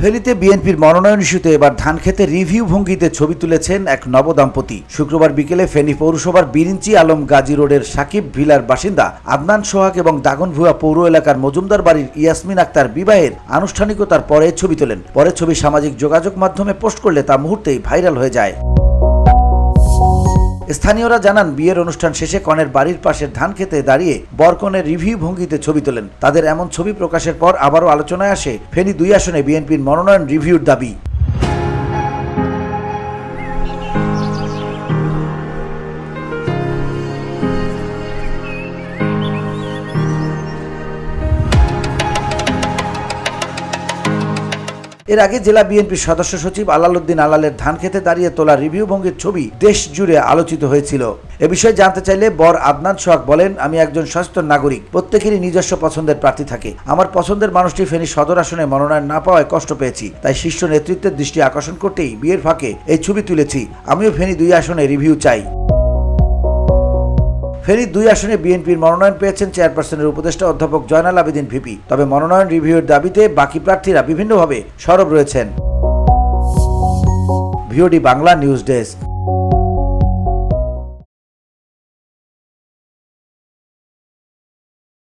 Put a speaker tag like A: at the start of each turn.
A: ফেনীতে বিএনপির মনোনয়ন ইস্যুতে এবার ধানক্ষেতে রিভিউ ভঙ্গিতে ছবি তুলেছেন এক নবদম্পতি। শুক্রবার বিকেলে ফেনী পৌরসভার বিরিঞ্চি আলম গাজী রোডের সাকিব ভিলার বাসিন্দা আদনান সোহাগ এবং দাগনভূঞা পৌর এলাকার মজুমদার বাড়ির ইয়াসমিন আক্তার বিবাহের আনুষ্ঠানিকতার পরে ছবি তোলেন। পরে ছবি সামাজিক যোগাযোগ মাধ্যমে পোস্ট করলে তা মুহূর্তেই ভাইরাল হয়ে যায়। স্থানীয়রা জানান, বিয়ের অনুষ্ঠান শেষে কনের বাড়ির পাশের ধানক্ষেতে দাঁড়িয়ে বরকনের রিভিউ ভঙ্গিতে ছবি তোলেন। তাদের এমন ছবি প্রকাশের পর আবারও আলোচনায় আসে ফেনী 2 আসনে বিএনপির মনোনয়ন রিভিউর দাবি। এর আগে জেলা বিএনপির সদস্য সচিব আলালউদ্দিন আলালের ধানক্ষেতে দাঁড়িয়ে তোলা রিভিউ ভঙ্গির ছবি দেশ জুড়ে আলোচিত হয়েছিল। এ বিষয়ে জানতে চাইলে বর আদনান সোহাগ বলেন, আমি একজন সচেতন নাগরিক, প্রত্যেকেরই নিজস্ব পছন্দের প্রার্থী থাকে। আমার পছন্দের মানুষটি ফেনী সদর আসনে মনোনয়ন না পাওয়ায় কষ্ট পেয়েছি, তাই শীর্ষ নেতৃত্বের দৃষ্টি আকর্ষণ করতেই বিয়ের ফাঁকে এই ছবি তুলেছি। আমিও ফেনী 2 আসনে রিভিউ চাই। ফেনী 2 আসনে বিএনপির মনোনয়ন পেয়েছেন চেয়ারপারসনের উপদেষ্টা অধ্যাপক জয়নাল আবেদিন ভিপি। তবে মনোনয়ন রিভিউর দাবিতে বাকি প্রার্থীরা বিভিন্নভাবে সরব রয়েছেন। VOD Bangla news desk.